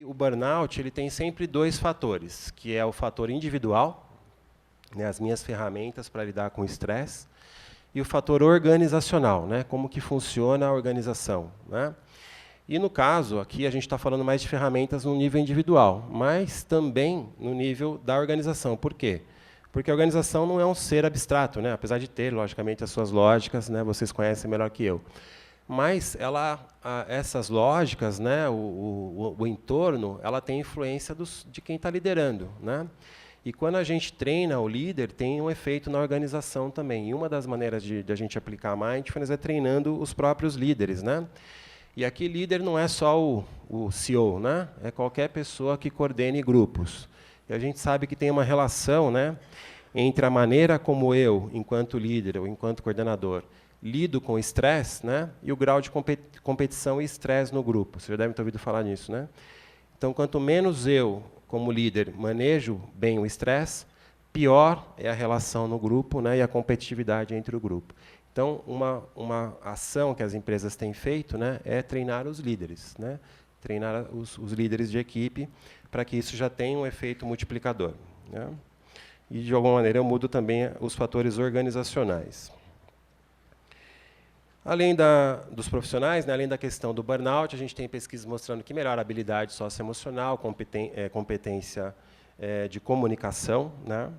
O burnout ele tem sempre dois fatores, que é o fator individual, né, as minhas ferramentas para lidar com o estresse, e o fator organizacional, né, como que funciona a organização. Né? E, no caso, aqui a gente está falando mais de ferramentas no nível individual, mas também no nível da organização. Por quê? Porque a organização não é um ser abstrato, né? Apesar de ter, logicamente, as suas lógicas, né? Vocês conhecem melhor que eu. Mas essas lógicas, né? o entorno, ela tem influência de quem está liderando. Né? E quando a gente treina o líder, tem um efeito na organização também. E uma das maneiras de a gente aplicar a Mindfulness é treinando os próprios líderes. Né? E aqui líder não é só o CEO, né? É qualquer pessoa que coordene grupos. E a gente sabe que tem uma relação, né, entre a maneira como eu, enquanto líder ou enquanto coordenador, lido com o estresse, né, e o grau de competição e estresse no grupo. Vocês já devem ter ouvido falar nisso. Né? Então, quanto menos eu, como líder, manejo bem o estresse, pior é a relação no grupo, né, e a competitividade entre o grupo. Então, uma ação que as empresas têm feito, né, é treinar os líderes, né, treinar os líderes de equipe, para que isso já tenha um efeito multiplicador. Né? E, de alguma maneira, eu mudo também os fatores organizacionais. Além dos profissionais, né, além da questão do burnout, a gente tem pesquisas mostrando que melhora a habilidade socioemocional, competência de comunicação, né?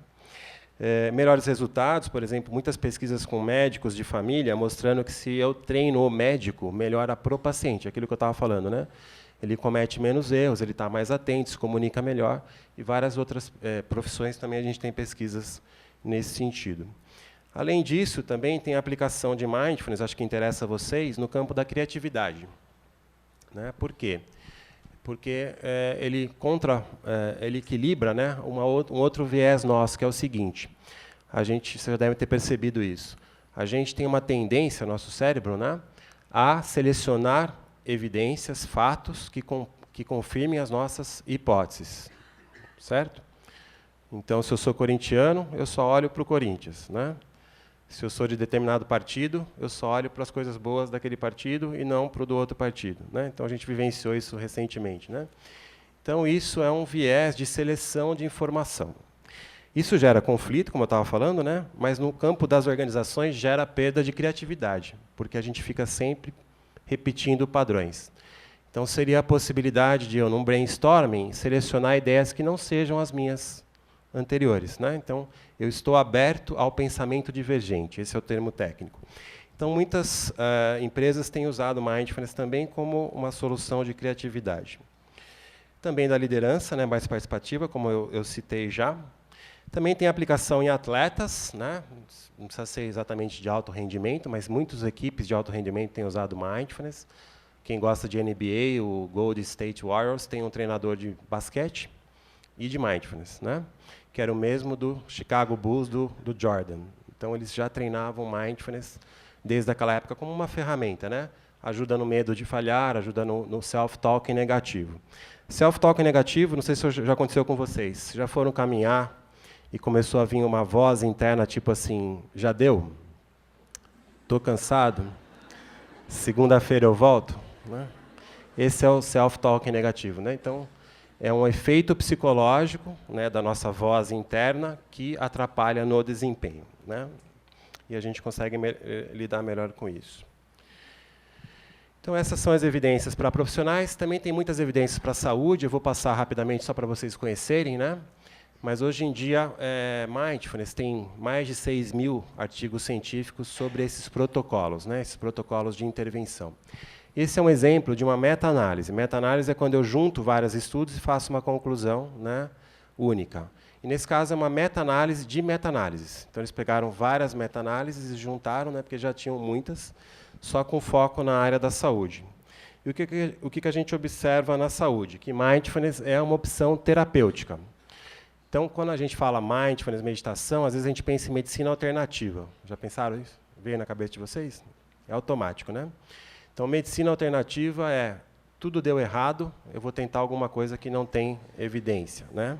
Melhores resultados, por exemplo, muitas pesquisas com médicos de família mostrando que se eu treino o médico, melhora para o paciente, aquilo que eu estava falando. Né? Ele comete menos erros, ele está mais atento, se comunica melhor, e várias outras profissões também a gente tem pesquisas nesse sentido. Além disso, também tem a aplicação de Mindfulness, acho que interessa a vocês, no campo da criatividade. Né? Por quê? Porque ele equilibra, né, um outro viés nosso, que é o seguinte. Vocês já devem ter percebido isso. A gente tem uma tendência, nosso cérebro, né, a selecionar evidências, fatos que confirmem as nossas hipóteses. Certo? Então, se eu sou corintiano, eu só olho para o Corinthians. Né? Se eu sou de determinado partido, eu só olho para as coisas boas daquele partido e não para o do outro partido. Né? Então, a gente vivenciou isso recentemente. Né? Então, isso é um viés de seleção de informação. Isso gera conflito, como eu estava falando, né? Mas, no campo das organizações, gera perda de criatividade, porque a gente fica sempre repetindo padrões. Então, seria a possibilidade de eu, num brainstorming, selecionar ideias que não sejam as minhas anteriores. Né? Então, eu estou aberto ao pensamento divergente, esse é o termo técnico. Então, muitas empresas têm usado Mindfulness também como uma solução de criatividade. Também da liderança, né, mais participativa, como eu citei já. Também tem aplicação em atletas, né? Não precisa ser exatamente de alto rendimento, mas muitas equipes de alto rendimento têm usado Mindfulness. Quem gosta de NBA, o Golden State Warriors, tem um treinador de basquete e de Mindfulness, né? Que era o mesmo do Chicago Bulls, do Jordan. Então, eles já treinavam Mindfulness desde aquela época como uma ferramenta. Né? Ajuda no medo de falhar, ajuda no self-talk negativo. Self-talk negativo, não sei se já aconteceu com vocês. Já foram caminhar e começou a vir uma voz interna, tipo assim, já deu? Estou cansado? Segunda-feira eu volto? Né? Esse é o self-talk negativo. Né? Então, é um efeito psicológico, né, da nossa voz interna que atrapalha no desempenho. Né? E a gente consegue lidar melhor com isso. Então, essas são as evidências para profissionais. Também tem muitas evidências para a saúde. Eu vou passar rapidamente só para vocês conhecerem. Né? Mas, hoje em dia, Mindfulness tem mais de 6.000 artigos científicos sobre esses protocolos, né, esses protocolos de intervenção. Esse é um exemplo de uma meta-análise. Meta-análise é quando eu junto vários estudos e faço uma conclusão, né, única. E, nesse caso, é uma meta-análise de meta-análises. Então, eles pegaram várias meta-análises e juntaram, né, porque já tinham muitas, só com foco na área da saúde. E o que a gente observa na saúde? Que Mindfulness é uma opção terapêutica. Então, quando a gente fala Mindfulness, meditação, às vezes a gente pensa em medicina alternativa. Já pensaram isso? Veio na cabeça de vocês? É automático, né? Então, medicina alternativa é tudo deu errado, eu vou tentar alguma coisa que não tem evidência. Né?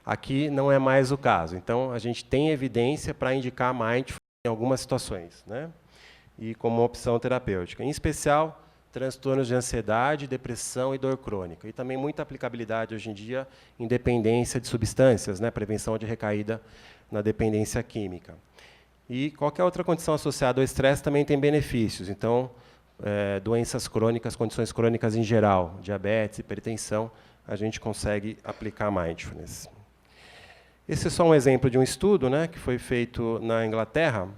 Aqui não é mais o caso. Então, a gente tem evidência para indicar Mindfulness em algumas situações, né? E como uma opção terapêutica. Em especial, transtornos de ansiedade, depressão e dor crônica. E também muita aplicabilidade hoje em dia em dependência de substâncias, né, prevenção de recaída na dependência química. E qualquer outra condição associada ao estresse também tem benefícios. Então, doenças crônicas, condições crônicas em geral, diabetes, hipertensão, a gente consegue aplicar mindfulness. Esse é só um exemplo de um estudo, né, que foi feito na Inglaterra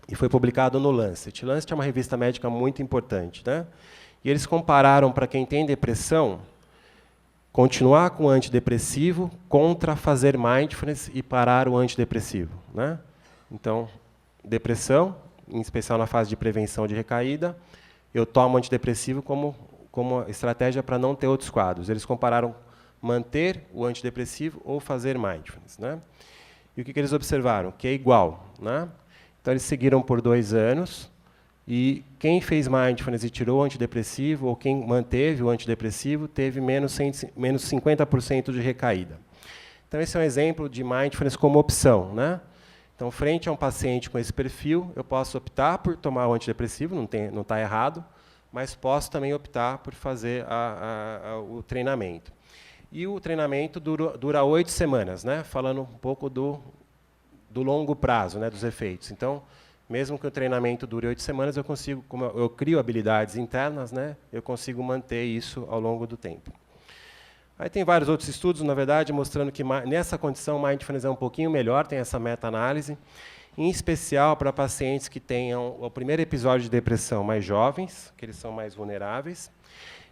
e foi publicado no Lancet. Lancet é uma revista médica muito importante, né? E eles compararam, para quem tem depressão, continuar com o antidepressivo contra fazer mindfulness e parar o antidepressivo, né? Então, depressão, em especial na fase de prevenção de recaída, eu tomo antidepressivo como estratégia para não ter outros quadros. Eles compararam manter o antidepressivo ou fazer mindfulness, né? E o que eles observaram? Que é igual, né? Então, eles seguiram por 2 anos, e quem fez mindfulness e tirou o antidepressivo, ou quem manteve o antidepressivo, teve menos 50% de recaída. Então, esse é um exemplo de mindfulness como opção, né? Então, frente a um paciente com esse perfil, eu posso optar por tomar o antidepressivo, não está errado, mas posso também optar por fazer o treinamento. E o treinamento dura 8 semanas, né? Falando um pouco do longo prazo, né, dos efeitos. Então, mesmo que o treinamento dure 8 semanas, eu consigo, como eu crio habilidades internas, né, eu consigo manter isso ao longo do tempo. Aí tem vários outros estudos, na verdade, mostrando que nessa condição mindfulness é um pouquinho melhor, tem essa meta-análise, em especial para pacientes que tenham o primeiro episódio de depressão mais jovens, que eles são mais vulneráveis,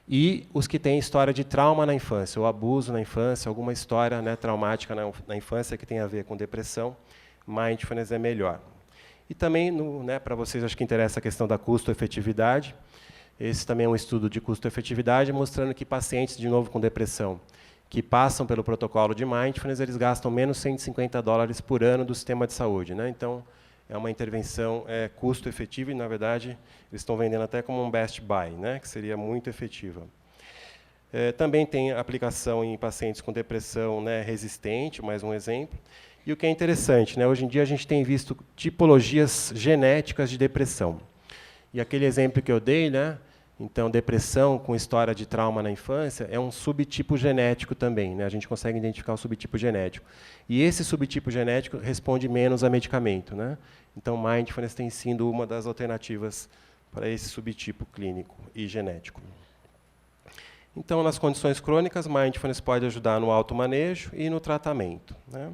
e os que têm história de trauma na infância, ou abuso na infância, alguma história, né, traumática na infância que tem a ver com depressão, mindfulness é melhor. E também, né, para vocês, acho que interessa a questão da custo-efetividade. Esse também é um estudo de custo-efetividade, mostrando que pacientes, de novo, com depressão, que passam pelo protocolo de mindfulness, eles gastam menos $150 por ano do sistema de saúde, né? Então, é uma intervenção custo-efetiva e, na verdade, eles estão vendendo até como um best buy, né, que seria muito efetiva. Também tem aplicação em pacientes com depressão, né, resistente, mais um exemplo. E o que é interessante, né, hoje em dia a gente tem visto tipologias genéticas de depressão. E aquele exemplo que eu dei, né, então, depressão com história de trauma na infância é um subtipo genético também, né? A gente consegue identificar o subtipo genético. E esse subtipo genético responde menos a medicamento, né? Então, mindfulness tem sido uma das alternativas para esse subtipo clínico e genético. Então, nas condições crônicas, mindfulness pode ajudar no automanejo e no tratamento, né?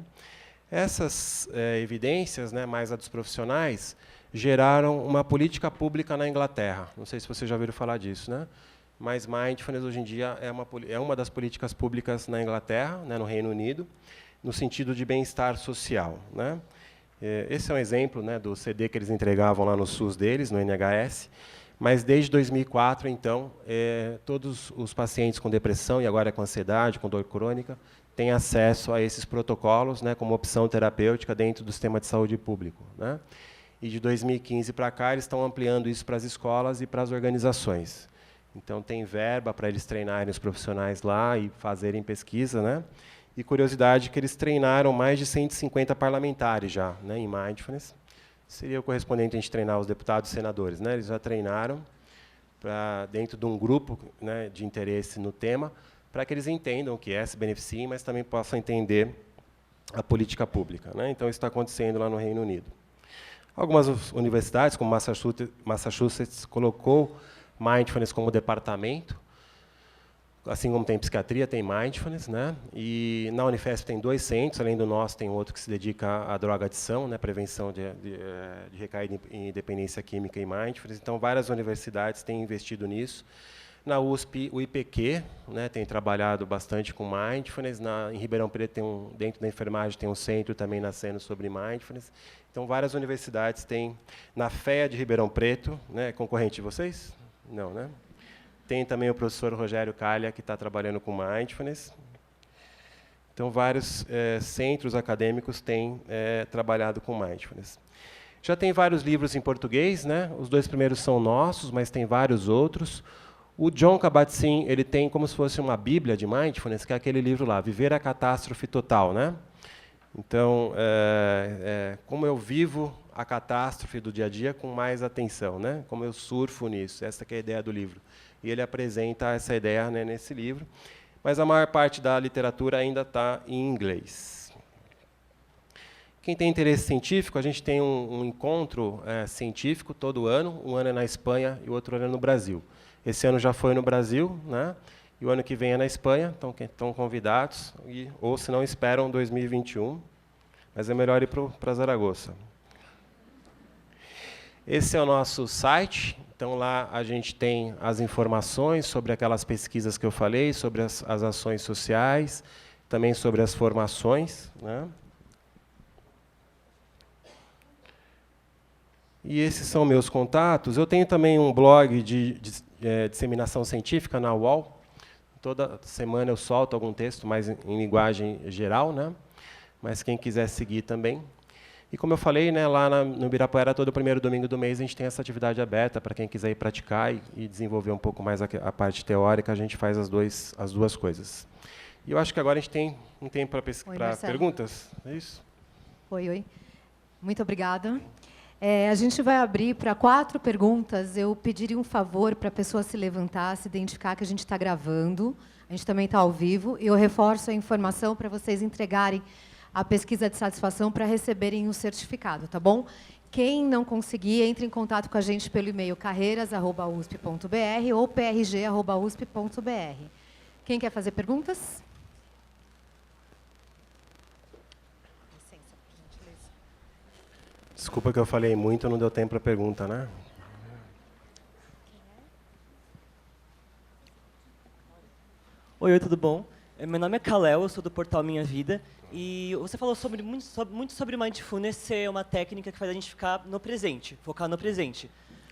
Essas evidências, né, mais a dos profissionais, geraram uma política pública na Inglaterra. Não sei se vocês já ouviram falar disso, né? Mas mindfulness, hoje em dia, é uma das políticas públicas na Inglaterra, né, no Reino Unido, no sentido de bem-estar social, né? Esse é um exemplo, né, do CD que eles entregavam lá no SUS deles, no NHS, mas desde 2004, então, todos os pacientes com depressão, e agora com ansiedade, com dor crônica, têm acesso a esses protocolos, né, como opção terapêutica dentro do sistema de saúde público, né? E de 2015 para cá, eles estão ampliando isso para as escolas e para as organizações. Então, tem verba para eles treinarem os profissionais lá e fazerem pesquisa, né? E curiosidade que eles treinaram mais de 150 parlamentares já, né, em mindfulness. Seria o correspondente a gente treinar os deputados e senadores, né? Eles já treinaram dentro de um grupo, né, de interesse no tema, para que eles entendam o que é, se beneficiem, mas também possam entender a política pública, né? Então, isso está acontecendo lá no Reino Unido. Algumas universidades, como Massachusetts, colocou mindfulness como departamento, assim como tem psiquiatria, tem mindfulness, né? E na Unifesp tem 2 centros, além do nosso tem outro que se dedica à droga-adição, né, prevenção de recaída em dependência química e mindfulness. Então, várias universidades têm investido nisso. Na USP, o IPQ, né, tem trabalhado bastante com mindfulness. Em Ribeirão Preto, dentro da enfermagem, tem um centro também nascendo sobre mindfulness. Então, várias universidades têm. Na FEA de Ribeirão Preto, né, concorrente de vocês? Não, né? Tem também o professor Rogério Calha, que está trabalhando com mindfulness. Então, vários centros acadêmicos têm trabalhado com mindfulness. Já tem vários livros em português, né? Os 2 primeiros são nossos, mas tem vários outros. O Jon Kabat-Zinn, ele tem como se fosse uma bíblia de mindfulness, que é aquele livro lá, Viver a Catástrofe Total, né? Então, como eu vivo a catástrofe do dia a dia com mais atenção, né? Como eu surfo nisso, essa que é a ideia do livro. E ele apresenta essa ideia, né, nesse livro, mas a maior parte da literatura ainda está em inglês. Quem tem interesse científico, a gente tem um encontro científico todo ano, um ano é na Espanha e o outro ano é no Brasil. Esse ano já foi no Brasil, né? E o ano que vem é na Espanha, então estão convidados, ou se não esperam 2021, mas é melhor ir para Zaragoza. Esse é o nosso site, então lá a gente tem as informações sobre aquelas pesquisas que eu falei, sobre as ações sociais, também sobre as formações, né? E esses são meus contatos. Eu tenho também um blog de disseminação científica na UOL. Toda semana eu solto algum texto, mais em linguagem geral, né? Mas quem quiser seguir também. E como eu falei, né, lá no Ibirapuera, todo primeiro domingo do mês, a gente tem essa atividade aberta para quem quiser ir praticar e desenvolver um pouco mais a parte teórica, a gente faz as duas coisas. E eu acho que agora a gente tem um tempo para perguntas. É isso? Oi. Muito obrigada. A gente vai abrir para 4 perguntas. Eu pediria um favor para a pessoa se levantar, se identificar que a gente está gravando. A gente também está ao vivo. E eu reforço a informação para vocês entregarem a pesquisa de satisfação para receberem o certificado, tá bom? Quem não conseguir, entre em contato com a gente pelo e-mail carreiras@usp.br ou prg@usp.br. Quem quer fazer perguntas? Desculpa que eu falei muito, não deu tempo para pergunta, né? Oi, tudo bom? Meu nome é Kalel, eu sou do portal Minha Vida. E você falou muito sobre mindfulness ser uma técnica que faz a gente ficar no presente, focar no presente.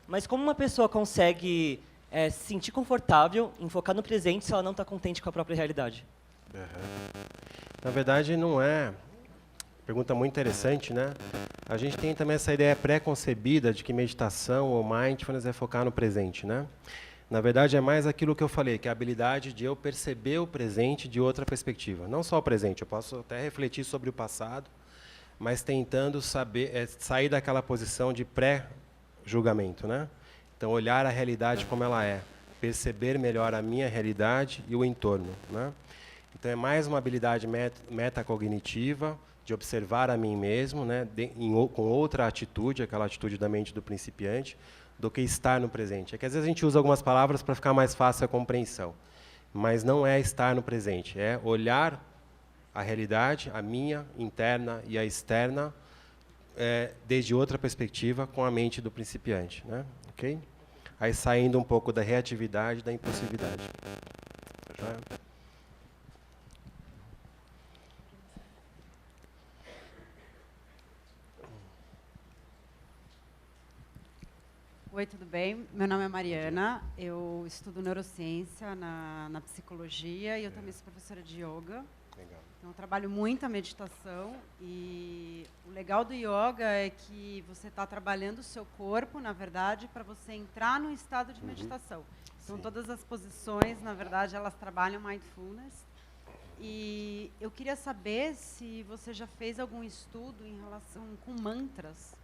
Mas como uma pessoa consegue se sentir confortável em focar no presente se ela não está contente com a própria realidade? Na verdade, não é... Pergunta muito interessante, né? A gente tem também essa ideia pré-concebida de que meditação ou mindfulness é focar no presente, né? Na verdade, é mais aquilo que eu falei, que é a habilidade de eu perceber o presente de outra perspectiva. Não só o presente, eu posso até refletir sobre o passado, mas tentando sair daquela posição de pré-julgamento, né? Então, olhar a realidade como ela é, perceber melhor a minha realidade e o entorno, né? Então, é mais uma habilidade metacognitiva, de observar a mim mesmo, né, com outra atitude, aquela atitude da mente do principiante, do que estar no presente. É que às vezes a gente usa algumas palavras para ficar mais fácil a compreensão, mas não é estar no presente, é olhar a realidade, a minha interna e a externa, desde outra perspectiva, com a mente do principiante, né? Ok? Aí saindo um pouco da reatividade e da impulsividade. Já? Oi, tudo bem? Meu nome é Mariana, eu estudo neurociência na psicologia e eu também sou professora de yoga. Legal. Então, eu trabalho muito a meditação e o legal do yoga é que você está trabalhando o seu corpo, na verdade, para você entrar num estado de meditação. Então, Sim. todas as posições, na verdade, elas trabalham mindfulness. E eu queria saber se você já fez algum estudo em relação com mantras.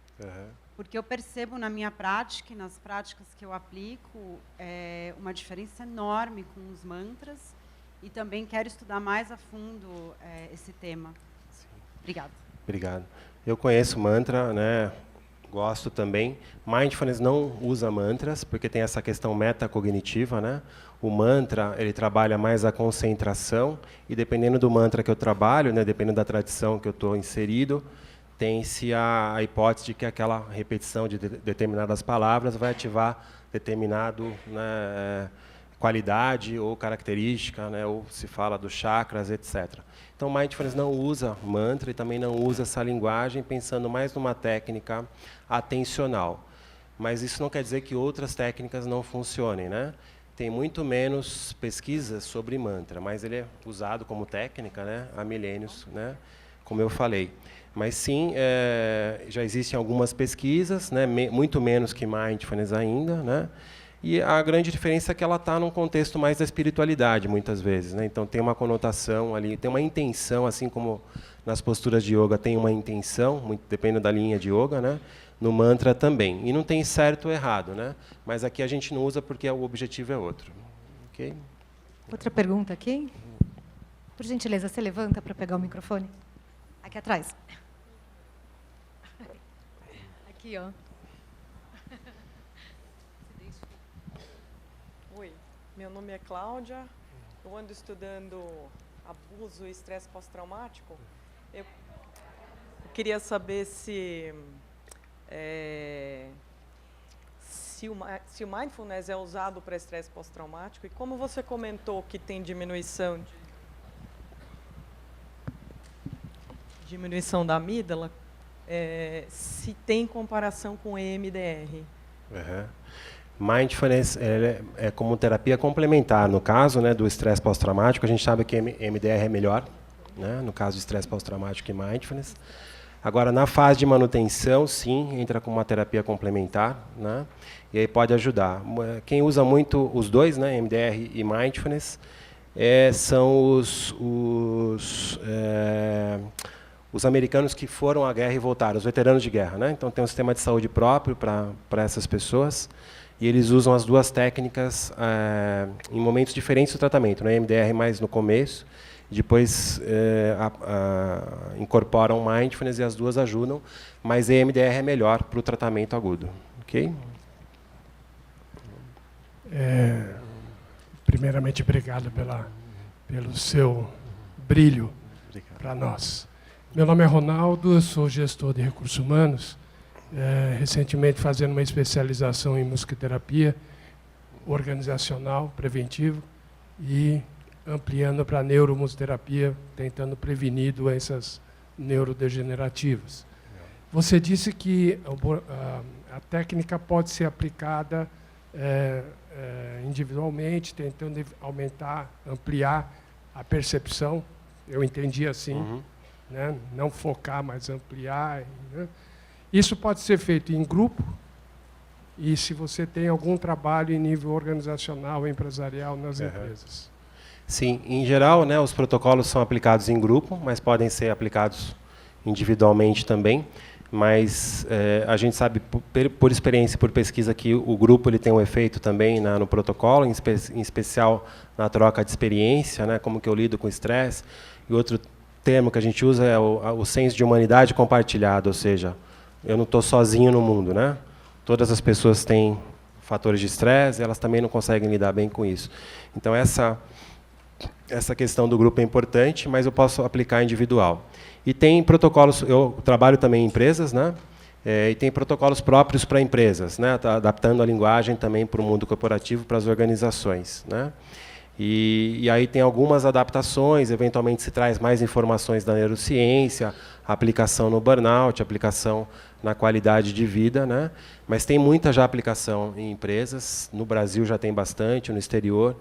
Porque eu percebo na minha prática e nas práticas que eu aplico uma diferença enorme com os mantras e também quero estudar mais a fundo esse tema. Sim. Obrigada. Obrigado. Eu conheço mantra, né? Gosto também. Mindfulness não usa mantras, porque tem essa questão metacognitiva, né? O mantra, ele trabalha mais a concentração e dependendo do mantra que eu trabalho, né, dependendo da tradição que eu estou inserido, tem-se a hipótese de que aquela repetição de determinadas palavras vai ativar determinado, né, qualidade ou característica, né, ou se fala dos chakras, etc. Então, Mindfulness não usa mantra e também não usa essa linguagem, pensando mais numa técnica atencional. Mas isso não quer dizer que outras técnicas não funcionem, né? Tem muito menos pesquisas sobre mantra, mas ele é usado como técnica, né, há milênios, né, como eu falei. Mas sim, já existem algumas pesquisas, né, muito menos que Mindfulness ainda, né, e a grande diferença é que ela está num contexto mais da espiritualidade, muitas vezes, né, então tem uma conotação ali, tem uma intenção, assim como nas posturas de yoga tem uma intenção, dependendo da linha de yoga, né, no mantra também. E não tem certo ou errado, né? Mas aqui a gente não usa porque o objetivo é outro. Ok? Outra pergunta aqui. Por gentileza, você levanta para pegar o microfone? Aqui atrás. Aqui, ó. Oi, meu nome é Cláudia, eu ando estudando abuso e estresse pós-traumático. Eu queria saber se o mindfulness é usado para estresse pós-traumático e como você comentou que tem diminuição da amígdala, se tem comparação com EMDR. Uhum. Mindfulness é como terapia complementar. No caso, né, do estresse pós-traumático, a gente sabe que MDR é melhor, né, no caso de estresse pós-traumático e mindfulness. Agora, na fase de manutenção, sim, entra com uma terapia complementar, né, e aí pode ajudar. Quem usa muito os dois, né, MDR e mindfulness, são os americanos que foram à guerra e voltaram, os veteranos de guerra, né? Então tem um sistema de saúde próprio para essas pessoas e eles usam as duas técnicas em momentos diferentes do tratamento, né? MDR mais no começo, depois incorporam mindfulness e as duas ajudam, mas EMDR é melhor para o tratamento agudo, ok? Primeiramente, obrigado pelo seu brilho para nós. Meu nome é Ronaldo, eu sou gestor de recursos humanos, recentemente fazendo uma especialização em musicoterapia organizacional, preventivo, e ampliando para neuromusicoterapia, tentando prevenir doenças neurodegenerativas. Você disse que a técnica pode ser aplicada individualmente, tentando aumentar, ampliar a percepção, eu entendi assim. Uhum. Né? Não focar, mas ampliar. Né? Isso pode ser feito em grupo e se você tem algum trabalho em nível organizacional, empresarial nas empresas. Sim, em geral, né, os protocolos são aplicados em grupo, mas podem ser aplicados individualmente também. Mas a gente sabe, por experiência e por pesquisa, que o grupo ele tem um efeito também no protocolo, em especial na troca de experiência, né, como que eu lido com estresse. E outro termo que a gente usa é o senso de humanidade compartilhado, ou seja, eu não estou sozinho no mundo, né? Todas as pessoas têm fatores de estresse, elas também não conseguem lidar bem com isso. Então essa questão do grupo é importante, mas eu posso aplicar individual. E tem protocolos, eu trabalho também em empresas, né? E tem protocolos próprios para empresas, né? Tá adaptando a linguagem também para o mundo corporativo, para as organizações, né? E aí tem algumas adaptações, eventualmente se traz mais informações da neurociência, aplicação no burnout, aplicação na qualidade de vida, né? Mas tem muita já aplicação em empresas, no Brasil já tem bastante, no exterior.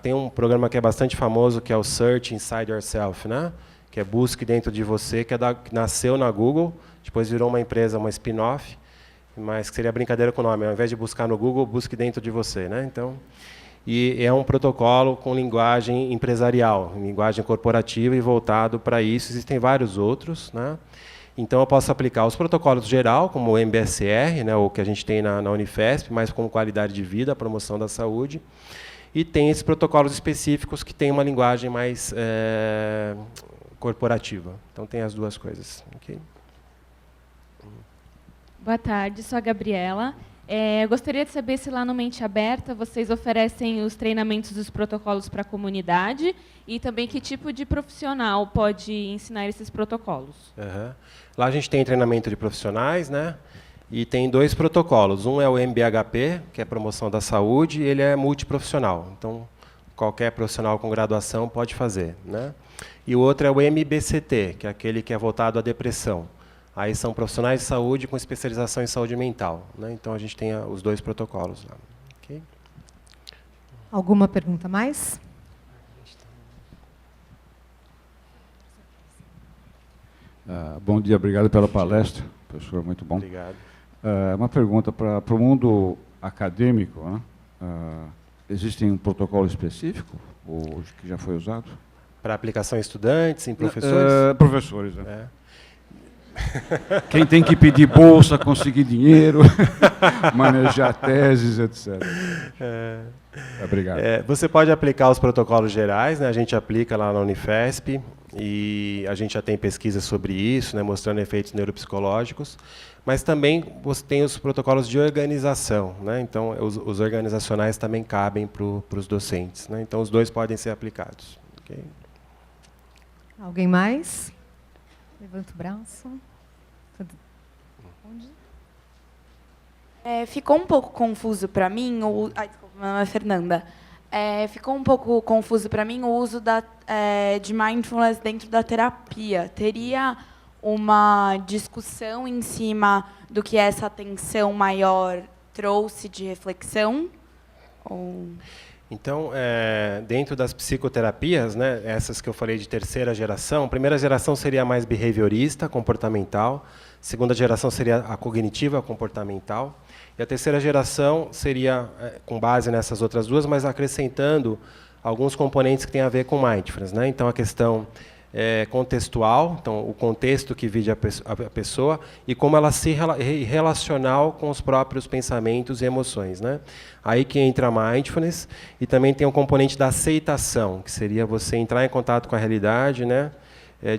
Tem um programa que é bastante famoso, que é o Search Inside Yourself, né? Que é Busque Dentro de Você, que nasceu na Google, depois virou uma empresa, uma spin-off, mas que seria brincadeira com o nome, ao invés de buscar no Google, busque dentro de você, né? Então, e é um protocolo com linguagem empresarial, linguagem corporativa e voltado para isso. Existem vários outros, né? Então eu posso aplicar os protocolos geral, como o MBSR, né, o que a gente tem na Unifesp, mas com qualidade de vida, promoção da saúde. E tem esses protocolos específicos que têm uma linguagem mais corporativa. Então tem as duas coisas. Okay? Boa tarde, sou a Gabriela. Eu gostaria de saber se lá no Mente Aberta vocês oferecem os treinamentos dos protocolos para a comunidade e também que tipo de profissional pode ensinar esses protocolos. Uhum. Lá a gente tem treinamento de profissionais, né? E tem 2 protocolos. Um é o MBHP, que é promoção da saúde, e ele é multiprofissional. Então, qualquer profissional com graduação pode fazer, né? E o outro é o MBCT, que é aquele que é voltado à depressão. Aí são profissionais de saúde com especialização em saúde mental, né? Então a gente tem os 2 protocolos lá. Okay? Alguma pergunta mais? Bom dia, obrigado pela palestra, professor, muito bom. Obrigado. Uma pergunta para o mundo acadêmico, né? Existe um protocolo específico ou que já foi usado? Para aplicação em estudantes, em professores? Professores, né? Quem tem que pedir bolsa, conseguir dinheiro, manejar teses, etc. Obrigado. Você pode aplicar os protocolos gerais, né? A gente aplica lá na Unifesp e a gente já tem pesquisa sobre isso, né? Mostrando efeitos neuropsicológicos, mas também você tem os protocolos de organização, né? Então, os organizacionais também cabem para os docentes, né? Então, os dois podem ser aplicados. Okay? Alguém mais? Levanta o braço. Ficou um pouco confuso para mim, desculpa, meu nome é Fernanda. Ficou um pouco confuso para mim o uso de mindfulness dentro da terapia. Teria uma discussão em cima do que essa atenção maior trouxe de reflexão? Então, dentro das psicoterapias, né, essas que eu falei de terceira geração, a primeira geração seria mais behaviorista, comportamental, segunda geração seria a cognitiva, a comportamental, e a terceira geração seria com base nessas outras duas, mas acrescentando alguns componentes que têm a ver com mindfulness, né? Então, a questão contextual, então o contexto que vive a pessoa e como ela se relacional com os próprios pensamentos e emoções, né? Aí que entra a mindfulness e também tem um componente da aceitação, que seria você entrar em contato com a realidade, né?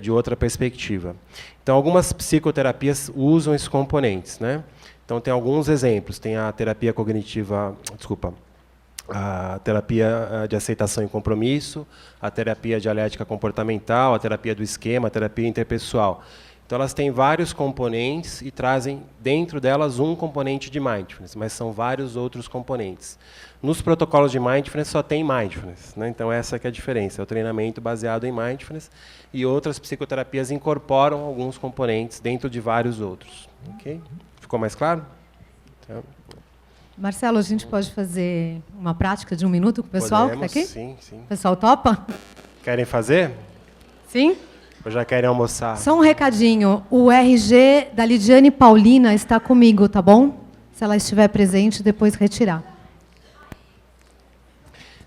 De outra perspectiva. Então, algumas psicoterapias usam esses componentes, né? Então, tem alguns exemplos. Tem a terapia cognitiva, a terapia de aceitação e compromisso, a terapia dialética comportamental, a terapia do esquema, a terapia interpessoal. Então, elas têm vários componentes e trazem dentro delas um componente de mindfulness, mas são vários outros componentes. Nos protocolos de mindfulness só tem mindfulness, né? Então, essa que é a diferença, é o treinamento baseado em mindfulness e outras psicoterapias incorporam alguns componentes dentro de vários outros. Okay? Ficou mais claro? Então, Marcelo, a gente pode fazer uma prática de 1 minuto com o pessoal que está aqui? Sim, sim. O pessoal topa? Querem fazer? Sim? Ou já querem almoçar? Só um recadinho. O RG da Lidiane Paulina está comigo, tá bom? Se ela estiver presente, depois retirar.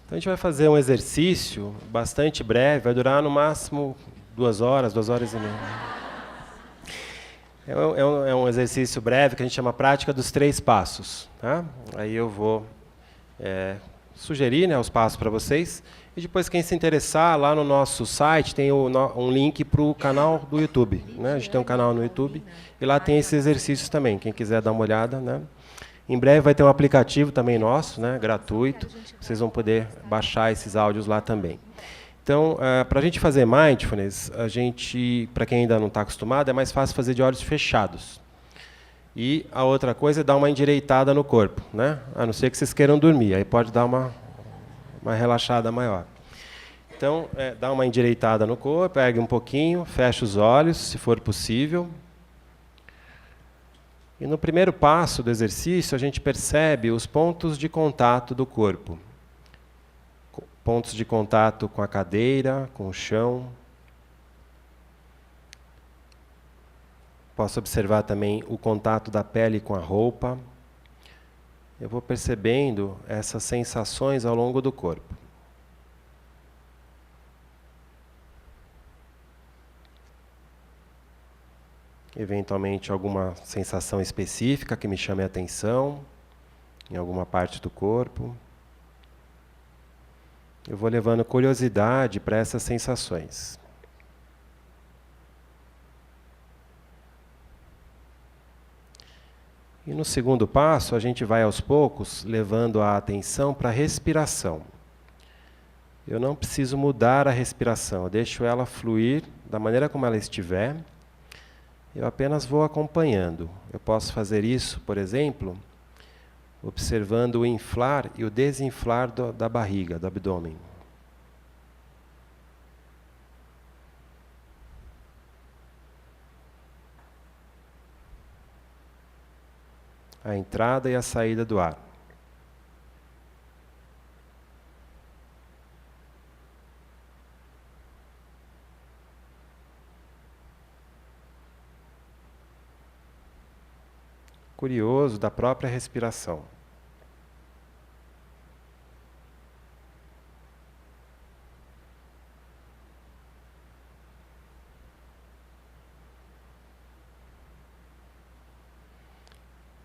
Então, a gente vai fazer um exercício bastante breve, vai durar no máximo 2 horas, 2 horas e meia. É um exercício breve que a gente chama prática dos 3 passos. Tá? Aí eu vou sugerir, né, os passos para vocês. E depois, quem se interessar, lá no nosso site tem um link para o canal do YouTube. Né? A gente tem um canal no YouTube e lá tem esses exercícios também. Quem quiser dar uma olhada, né? Em breve vai ter um aplicativo também nosso, né, gratuito. Vocês vão poder baixar esses áudios lá também. Então, para a gente fazer mindfulness, para quem ainda não está acostumado, é mais fácil fazer de olhos fechados. E a outra coisa é dar uma endireitada no corpo, né? A não ser que vocês queiram dormir, aí pode dar uma relaxada maior. Então, dá uma endireitada no corpo, ergue um pouquinho, fecha os olhos, se for possível. E no primeiro passo do exercício, a gente percebe os pontos de contato do corpo. Pontos de contato com a cadeira, com o chão. Posso observar também o contato da pele com a roupa. Eu vou percebendo essas sensações ao longo do corpo. Eventualmente, alguma sensação específica que me chame a atenção, em alguma parte do corpo. Eu vou levando curiosidade para essas sensações. E no segundo passo, a gente vai aos poucos levando a atenção para a respiração. Eu não preciso mudar a respiração, eu deixo ela fluir da maneira como ela estiver. Eu apenas vou acompanhando. Eu posso fazer isso, por exemplo, observando o inflar e o desinflar da barriga, do abdômen. A entrada e a saída do ar. Curioso da própria respiração.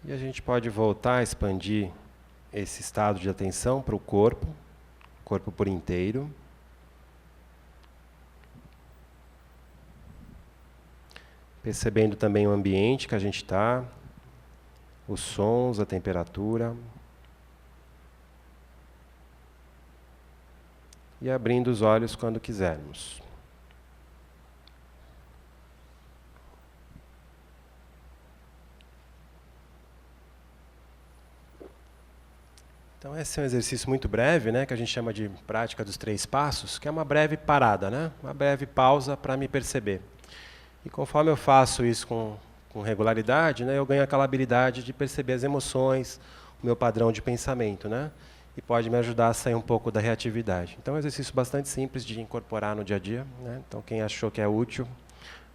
E a gente pode voltar a expandir esse estado de atenção para o corpo por inteiro. Percebendo também o ambiente que a gente está, os sons, a temperatura. E abrindo os olhos quando quisermos. Então esse é um exercício muito breve, né, que a gente chama de prática dos 3 passos, que é uma breve parada, né, uma breve pausa para me perceber. E conforme eu faço isso com regularidade, né, eu ganho aquela habilidade de perceber as emoções, o meu padrão de pensamento, né, e pode me ajudar a sair um pouco da reatividade. Então é um exercício bastante simples de incorporar no dia a dia, né, então quem achou que é útil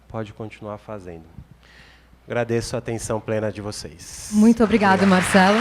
pode continuar fazendo. Agradeço a atenção plena de vocês. Muito obrigado, Marcelo.